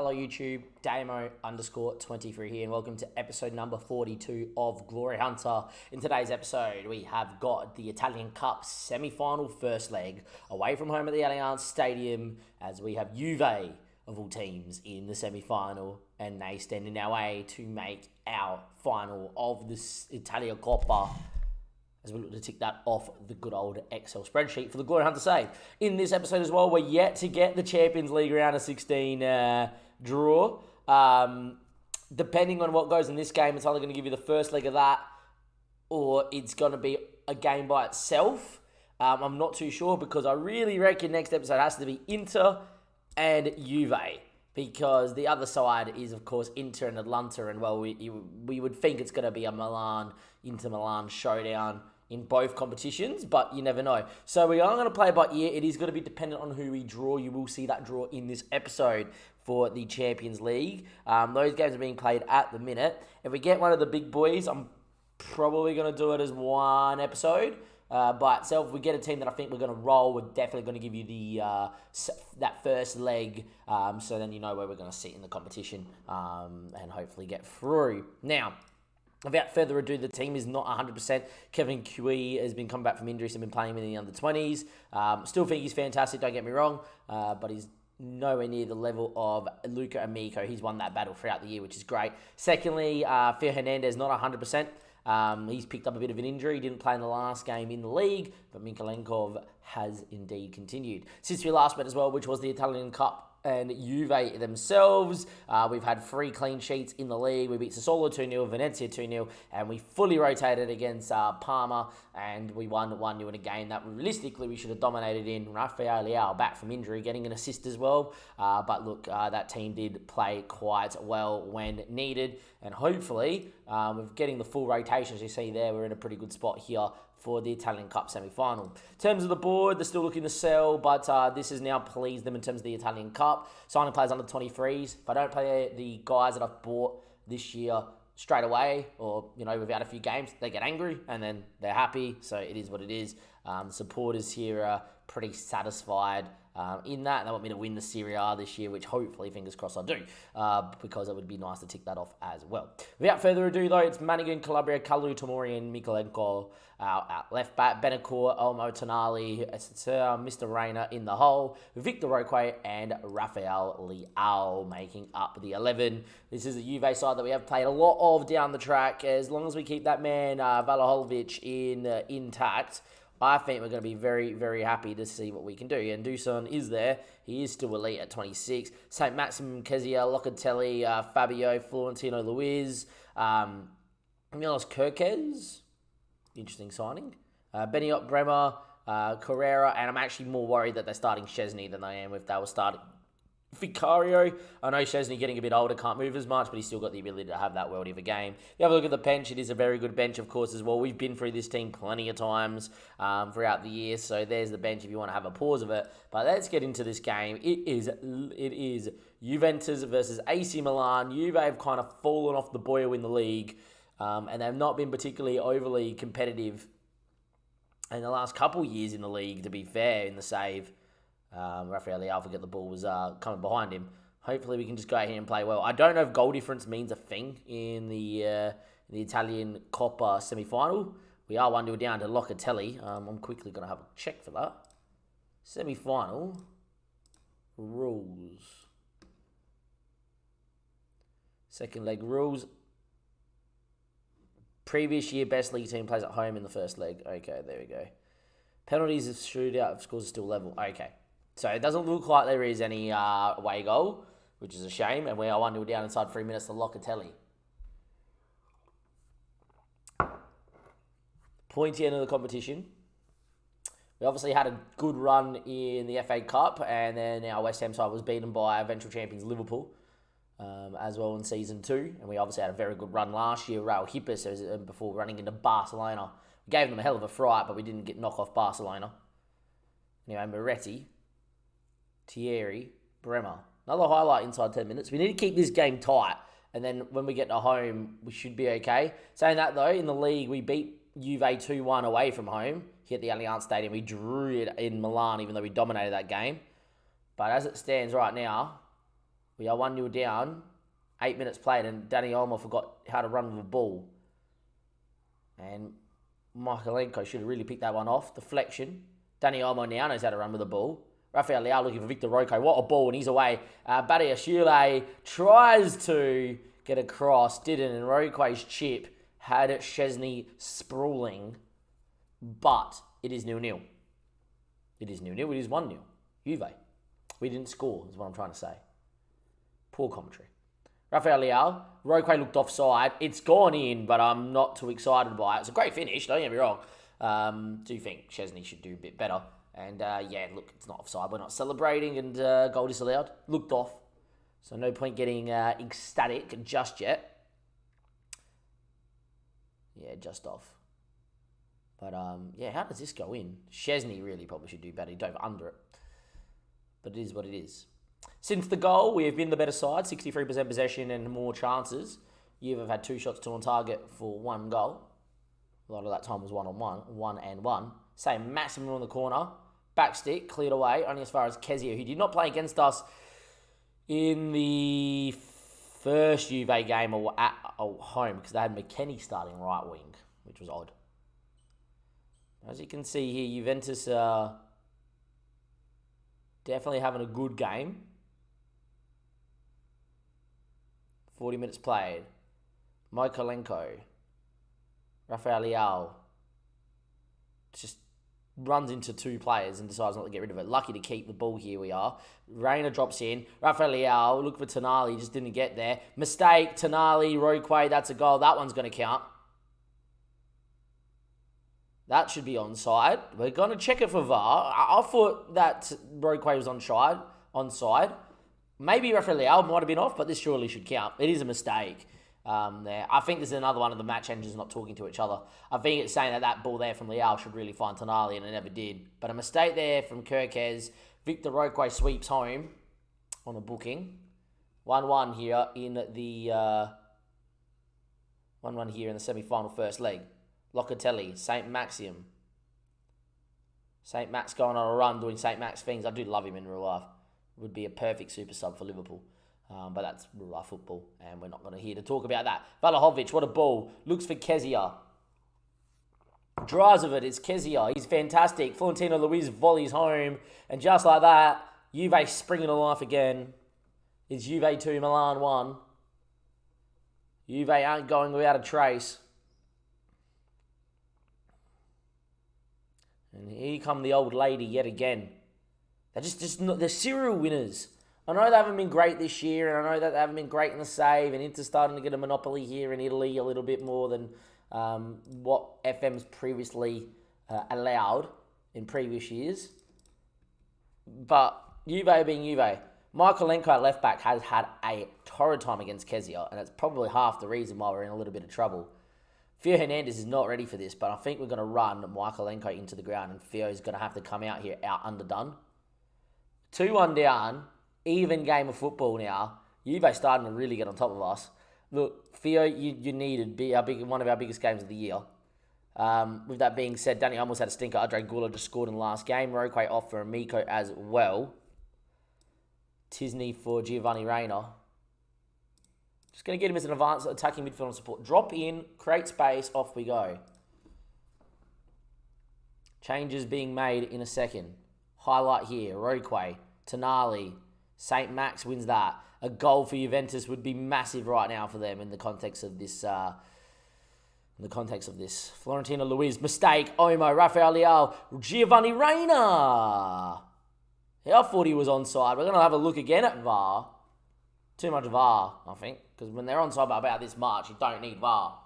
Hello YouTube, Damo_23 here, and welcome to episode number 42 of Glory Hunter. In today's episode, we have got the Italian Cup semi-final first leg away from home at the Allianz Stadium, as we have Juve, of all teams, in the semi-final, and they stand in our way to make our final of this Italia Coppa, as we look to tick that off the good old Excel spreadsheet for the Glory Hunter save. In this episode as well, we're yet to get the Champions League round of 16 draw. Depending on what goes in this game, it's either going to give you the first leg of that, or it's going to be a game by itself. I'm not too sure, because I really reckon next episode has to be Inter and Juve, because the other side is, of course, Inter and Atlanta, and well, we would think it's going to be a Inter Milan showdown in both competitions, but you never know. So we are going to play by ear. It is going to be dependent on who we draw. You will see that draw in this episode for the Champions League. Those games are being played at the minute. If we get one of the big boys, I'm probably going to do it as one episode by itself. If we get a team that I think we're going to roll, we're definitely going to give you the that first leg, so then you know where we're going to sit in the competition and hopefully get through. Now, without further ado, the team is not 100%. Kevin Cui has been coming back from injury, so been playing him in the under-20s. Still think he's fantastic, don't get me wrong, but he's nowhere near the level of Luca Amico. He's won that battle throughout the year, which is great. Secondly, Phil Hernandez, not 100%. He's picked up a bit of an injury. He didn't play in the last game in the league, but Mikalenkov has indeed continued. Since we last met as well, which was the Italian Cup and Juve themselves, we've had 3 clean sheets in the league. We beat Sassuolo 2-0, Venezia 2-0, and we fully rotated against Parma, and we won 1-0 in a game that realistically we should have dominated in. Rafael Leao back from injury, getting an assist as well. But look, that team did play quite well when needed, and hopefully, with getting the full rotation, as you see there, we're in a pretty good spot here for the Italian Cup semi-final. In terms of the board, they're still looking to sell, but this has now pleased them in terms of the Italian Cup. Signing players under 23s. If I don't play the guys that I've bought this year straight away, or without a few games, they get angry and then they're happy. So it is what it is. The supporters here are pretty satisfied in that. They want me to win the Serie A this year, which hopefully, fingers crossed, I do, because it would be nice to tick that off as well. Without further ado, though, it's Manigan, Calabria, Kalu, Tomori, and Mikolenko at left back, Benacour, Olmo, Tonali, Mr. Rayner in the hole, Victor Roque, and Rafael Leao making up the 11. This is a Juve side that we have played a lot of down the track. As long as we keep that man, Vlahovic, intact, I think we're going to be very, very happy to see what we can do. And Dusan is there. He is still elite at 26. St. Maximum, Kezia, Locatelli, Fabio, Florentino Luiz, Milos Kerkez. Interesting signing. Beniot, Bremer, Carrera. And I'm actually more worried that they're starting Chesney than I am if they were starting Vicario. I know Chesney getting a bit older, can't move as much, but he's still got the ability to have that world of a game. If you have a look at the bench, it is a very good bench, of course, as well. We've been through this team plenty of times throughout the year, so there's the bench if you want to have a pause of it. But let's get into this game. It is Juventus versus AC Milan. Juve have kind of fallen off the boil in the league, and they've not been particularly overly competitive in the last couple years in the league, to be fair, in the save. Rafael Leao, forget the ball was coming behind him. Hopefully we can just go out here and play well. I don't know if goal difference means a thing in the Italian Coppa semi-final. We are 1-0 down to Locatelli. I'm quickly going to have a check for that. Semi-final rules. Second leg rules. Previous year best league team plays at home in the first leg. Okay, there we go. Penalties if shootout, if scores are still level. Okay. So it doesn't look like there is any away goal, which is a shame. And we are 1-0 down inside 3 minutes to Locatelli. Pointy end of the competition. We obviously had a good run in the FA Cup, and then our West Ham side was beaten by eventual champions Liverpool as well in Season 2. And we obviously had a very good run last year. Raul Hippus before running into Barcelona. We gave them a hell of a fright, but we didn't get knock off Barcelona. Anyway, Moretti, Thierry, Bremer. Another highlight inside 10 minutes. We need to keep this game tight, and then when we get to home, we should be okay. Saying that, though, in the league, we beat Juve 2-1 away from home here at the Allianz Stadium. We drew it in Milan, even though we dominated that game. But as it stands right now, We are 1-0 down. 8 minutes played, and Danny Olmo forgot how to run with the ball. And Michaelenko should have really picked that one off. Deflection. Danny Olmo now knows how to run with the ball. Rafael Leao looking for Victor Roque. What a ball, and he's away. Badiashile tries to get across, didn't, and Roque's chip had Szczesny sprawling. But it is 0-0. It is 0-0. It is 1-0. Juve. We didn't score, is what I'm trying to say. Poor commentary. Rafael Leao. Roque looked offside. It's gone in, but I'm not too excited by it. It's a great finish, don't get me wrong. Do think Szczesny should do a bit better. And yeah, look, it's not offside. We're not celebrating, and goal disallowed. Looked off. So no point getting ecstatic just yet. Yeah, just off. But yeah, how does this go in? Szczesny really probably should do better. He dove under it. But it is what it is. Since the goal, we have been the better side. 63% possession and more chances. You have had 2 shots, 2 on target for 1 goal. A lot of that time was 1-on-1. 1-and-1. Same maximum on the corner. Back stick, cleared away. Only as far as Kezia, who did not play against us in the first Juve game at home, because they had McKennie starting right wing, which was odd. As you can see here, Juventus are definitely having a good game. 40 minutes played. Michaelenko. Rafael Leao just runs into 2 players and decides not to get rid of it. Lucky to keep the ball here we are. Reina drops in. Rafael Leao, look for Tonali, just didn't get there. Mistake, Tonali, Roque, that's a goal. That one's going to count. That should be onside. We're going to check it for VAR. I thought that Roque was onside. Maybe Rafael Leao might have been off, but this surely should count. It is a mistake there. I think this is another one of the match engines not talking to each other. I think it's saying that ball there from Leao should really find Tonali, and it never did. But a mistake there from Kirkes. Victor Roque sweeps home on a booking. 1-1 here in the 1-1 here in the semi-final first leg. Locatelli, St. Maxium. St. Max going on a run, doing St. Max things. I do love him in real life. Would be a perfect super sub for Liverpool. But that's real life football, and we're not going to here to talk about that. Vlahovic, what a ball. Looks for Kezia. Drives of it, it's Kezia. He's fantastic. Florentino Luis volleys home, and just like that, Juve springing to life again. It's Juve 2, Milan 1. Juve aren't going without a trace. And here come the old lady yet again. They're serial winners. I know they haven't been great this year, and I know that they haven't been great in the save, and Inter's starting to get a monopoly here in Italy a little bit more than what FM's previously allowed in previous years. But Juve being Juve, Michaelenko at left back has had a torrid time against Kezia, and it's probably half the reason why we're in a little bit of trouble. Theo Hernandez is not ready for this, but I think we're going to run Michaelenko into the ground, and Theo's going to have to come out here out underdone. 2-1 down, even game of football now. Juve starting to really get on top of us. Look, Theo, you needed one of our biggest games of the year. With that being said, Danny almost had a stinker. Andre Gula just scored in the last game. Roque off for Amico as well. Tisney for Giovanni Reina. Just going to get him as an advanced attacking midfield and support. Drop in, create space, off we go. Changes being made in a second. Highlight here, Roque, Tonali, St. Max wins that. A goal for Juventus would be massive right now for them in the context of this. Florentino Luis, mistake, Omo, Rafael Leao, Giovanni Reina. Yeah, I thought he was onside. We're going to have a look again at VAR. Too much VAR, I think. Because when they're onside by about this much, you don't need VAR.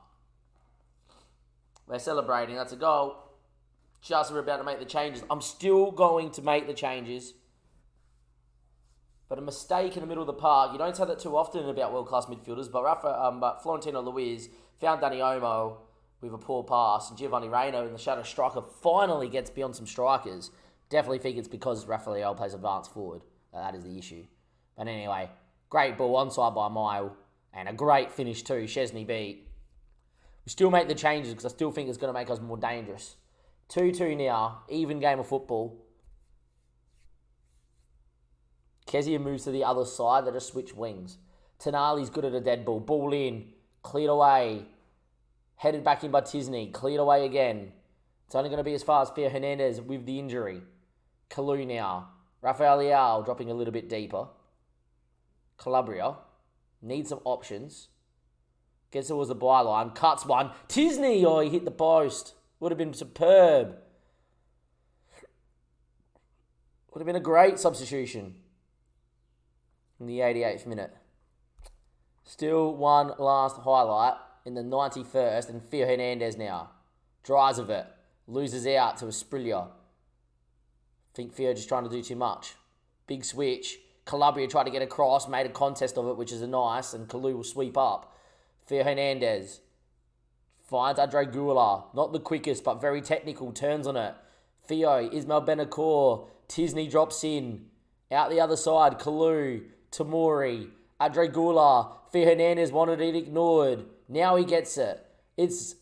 We're celebrating. That's a goal. Just we're about to make the changes. I'm still going to make the changes. But a mistake in the middle of the park. You don't say that too often about world-class midfielders. But Florentino Luis found Dani Olmo with a poor pass. And Giovanni Reina in the shadow striker finally gets beyond some strikers. Definitely think it's because Rafael plays advanced forward. That is the issue. But anyway, great ball onside by a mile. And a great finish too. Szczesny beat. We still make the changes because I still think it's going to make us more dangerous. 2-2 now. Even game of football. Kezia moves to the other side. They just switch wings. Tenali's good at a dead ball. Ball in. Cleared away. Headed back in by Tisney. Cleared away again. It's only going to be as far as Theo Hernandez with the injury. Kalu now. Rafael Leal dropping a little bit deeper. Calabria. Needs some options. Gets towards the byline. Cuts one. Tisney! Oh, he hit the post. Would have been superb. Would have been a great substitution in the 88th minute. Still one last highlight in the 91st, and Theo Hernandez now. Drives of it. Loses out to Asprilia. Think Theo just trying to do too much. Big switch. Calabria tried to get across, made a contest of it, which is a nice, and Kalu will sweep up. Theo Hernandez finds Andre Gula. Not the quickest, but very technical. Turns on it. Theo, Ismail Benacour. Tisney drops in. Out the other side, Kalu, Tamori, Andre Gula. Theo Hernandez wanted it ignored. Now he gets it. It's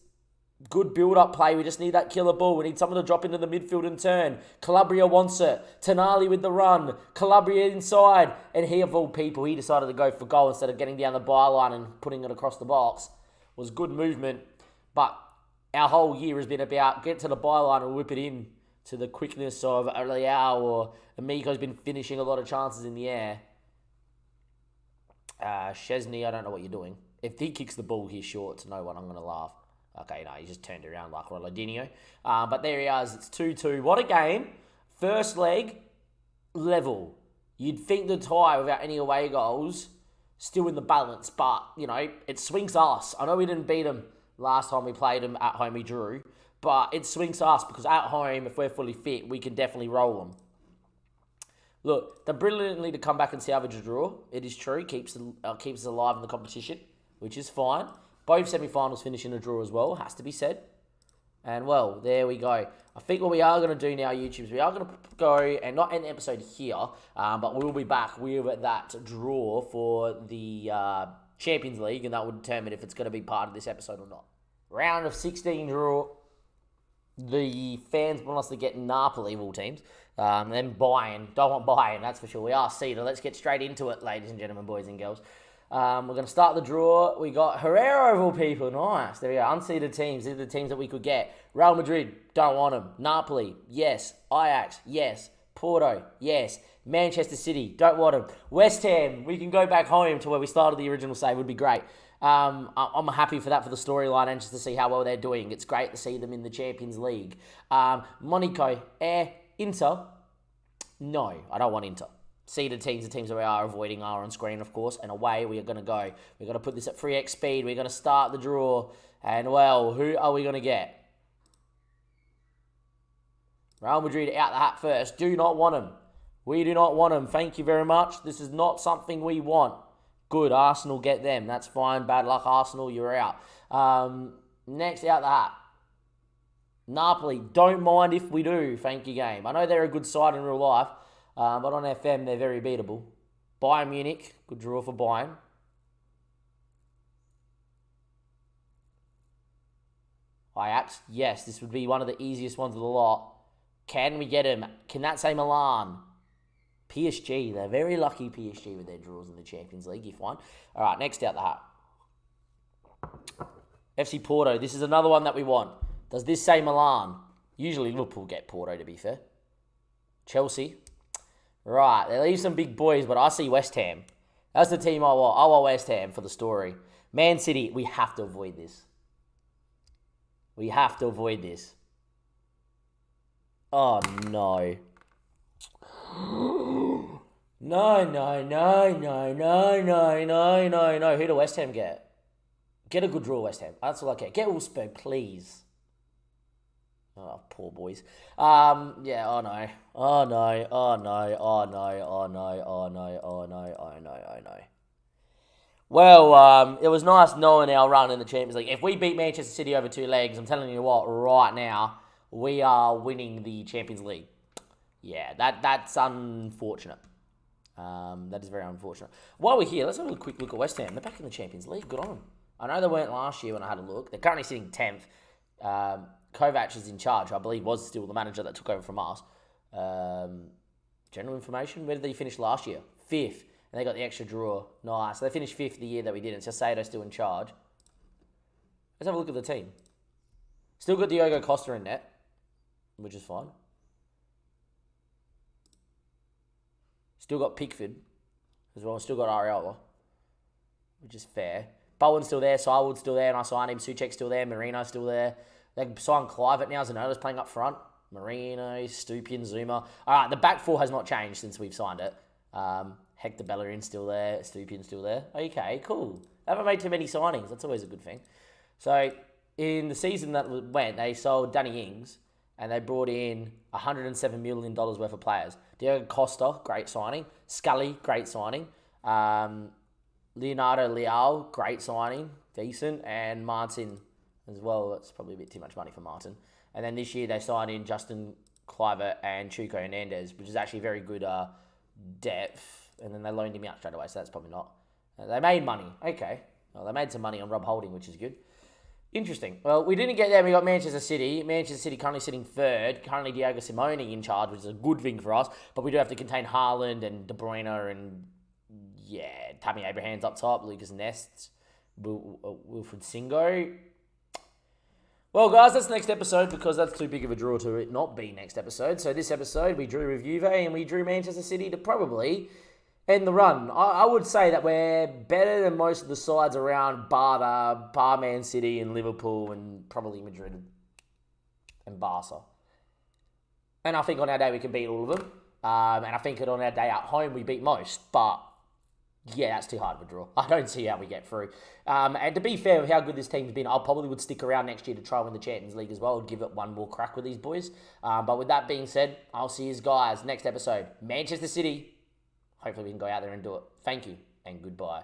good build-up play. We just need that killer ball. We need someone to drop into the midfield and turn. Calabria wants it. Tenali with the run. Calabria inside. And he, of all people, he decided to go for goal instead of getting down the byline and putting it across the box. It was good movement. But our whole year has been about get to the byline and whip it in to the quickness of Leao, or Amico's been finishing a lot of chances in the air. Chesney, I don't know what you're doing. If he kicks the ball here short to no one, I'm going to laugh. Okay, no, he just turned it around like Ronaldinho. But there he is. It's 2-2. What a game. First leg, level. You'd think the tie without any away goals, still in the balance. But, you know, it swings us. I know we didn't beat them last time we played them at home. We drew. But it swings us because at home, if we're fully fit, we can definitely roll them. Look, they're brilliantly to come back and salvage a draw. It is true. Keeps us alive in the competition, which is fine. Both semi-finals finish in a draw as well, has to be said. And, well, there we go. I think what we are going to do now, YouTube, is we are going to go and not end the episode here, but we will be back with that draw for the Champions League, and that will determine if it's going to be part of this episode or not. Round of 16 draw. The fans want us to get Napoli of all teams. Then Bayern. Don't want Bayern, that's for sure. We are seeded. Let's get straight into it, ladies and gentlemen, boys and girls. We're going to start the draw. We got Herrera of all people. Nice. There we go. Unseeded teams. These are the teams that we could get. Real Madrid. Don't want them. Napoli. Yes. Ajax. Yes. Porto. Yes. Manchester City. Don't want them. West Ham. We can go back home to where we started the original save. Would be great. I'm happy for that, for the storyline, and just to see how well they're doing. It's great to see them in the Champions League. Monaco, Inter. No, I don't want Inter. Seeded teams, the teams that we are avoiding are on screen, of course, and away we are going to go. We're going to put this at 3x speed. We're going to start the draw, and well, who are we going to get? Real Madrid out the hat first. Do not want them. We do not want them. Thank you very much. This is not something we want. Good, Arsenal get them. That's fine. Bad luck, Arsenal. You're out. Next out the hat. Napoli. Don't mind if we do. Thank you, game. I know they're a good side in real life, but on FM, they're very beatable. Bayern Munich. Good draw for Bayern. Ajax. Yes, this would be one of the easiest ones of the lot. Can we get him? Can that say Milan? PSG, they're very lucky, PSG, with their draws in the Champions League, you find. All right, next out the hat. FC Porto, this is another one that we want. Does this say Milan? Usually Liverpool get Porto, to be fair. Chelsea. Right, they leave some big boys, but I see West Ham. That's the team I want. I want West Ham for the story. Man City, we have to avoid this. We have to avoid this. Oh, no. No. Who do West Ham get? Get a good draw, West Ham. That's all I care. Get Wolfsburg, please. Oh, poor boys. Yeah, oh no. Well, it was nice knowing our run in the Champions League. If we beat Manchester City over 2 legs, I'm telling you what, right now, we are winning the Champions League. Yeah, that's unfortunate. That is very unfortunate. While we're here, let's have a quick look at West Ham. They're back in the Champions League. Good on them. I know they weren't last year when I had a look. They're currently sitting 10th. Kovac is in charge. I believe was still the manager that took over from us. General information, where did they finish last year? fifth, and they got the extra draw. Nice. So they finished fifth the year that we didn't. So Sato's still in charge. Let's have a look at the team. Still got Diogo Costa in net, which is fine. Still got Pickford as well. Still got Areola, which is fair. Bowen's still there. Sywood's still there, and I signed him. Suchek's still there. Marino's still there. They signed Clive now. Zanona's playing up front. Marino, Stupian, Zuma. All right, the back four has not changed since we've signed it. Hector Bellerin's still there. Stupian's still there. Okay, cool. They haven't made too many signings. That's always a good thing. So, in the season that went, they sold Danny Ings, and they brought in $107 million worth of players. Diogo Costa, great signing. Scully, great signing. Leonardo Leal, great signing. Decent. And Martin as well. That's probably a bit too much money for Martin. And then this year they signed in Justin Kluivert and Chuko Hernandez, which is actually very good depth. And then they loaned him out straight away, so that's probably not. They made money. Okay. Well, they made some money on Rob Holding, which is good. Interesting. Well, we didn't get there. We got Manchester City. Manchester City currently sitting third. Currently Diego Simeone in charge, which is a good thing for us. But we do have to contain Haaland and De Bruyne and, Tammy Abraham's up top. Lucas Nest. Wilfred Singo. Well, guys, that's next episode because that's too big of a draw to it not be next episode. So this episode, we drew with Juve and we drew Manchester City to probably end the run. I would say that we're better than most of the sides around bar Man City and Liverpool and probably Madrid and Barca. And I think on our day we can beat all of them. And I think that on our day at home we beat most. But yeah, that's too hard of a draw. I don't see how we get through. And to be fair with how good this team's been, I probably would stick around next year to try and win the Champions League as well and give it one more crack with these boys. But with that being said, I'll see you guys next episode. Manchester City. Hopefully we can go out there and do it. Thank you and goodbye.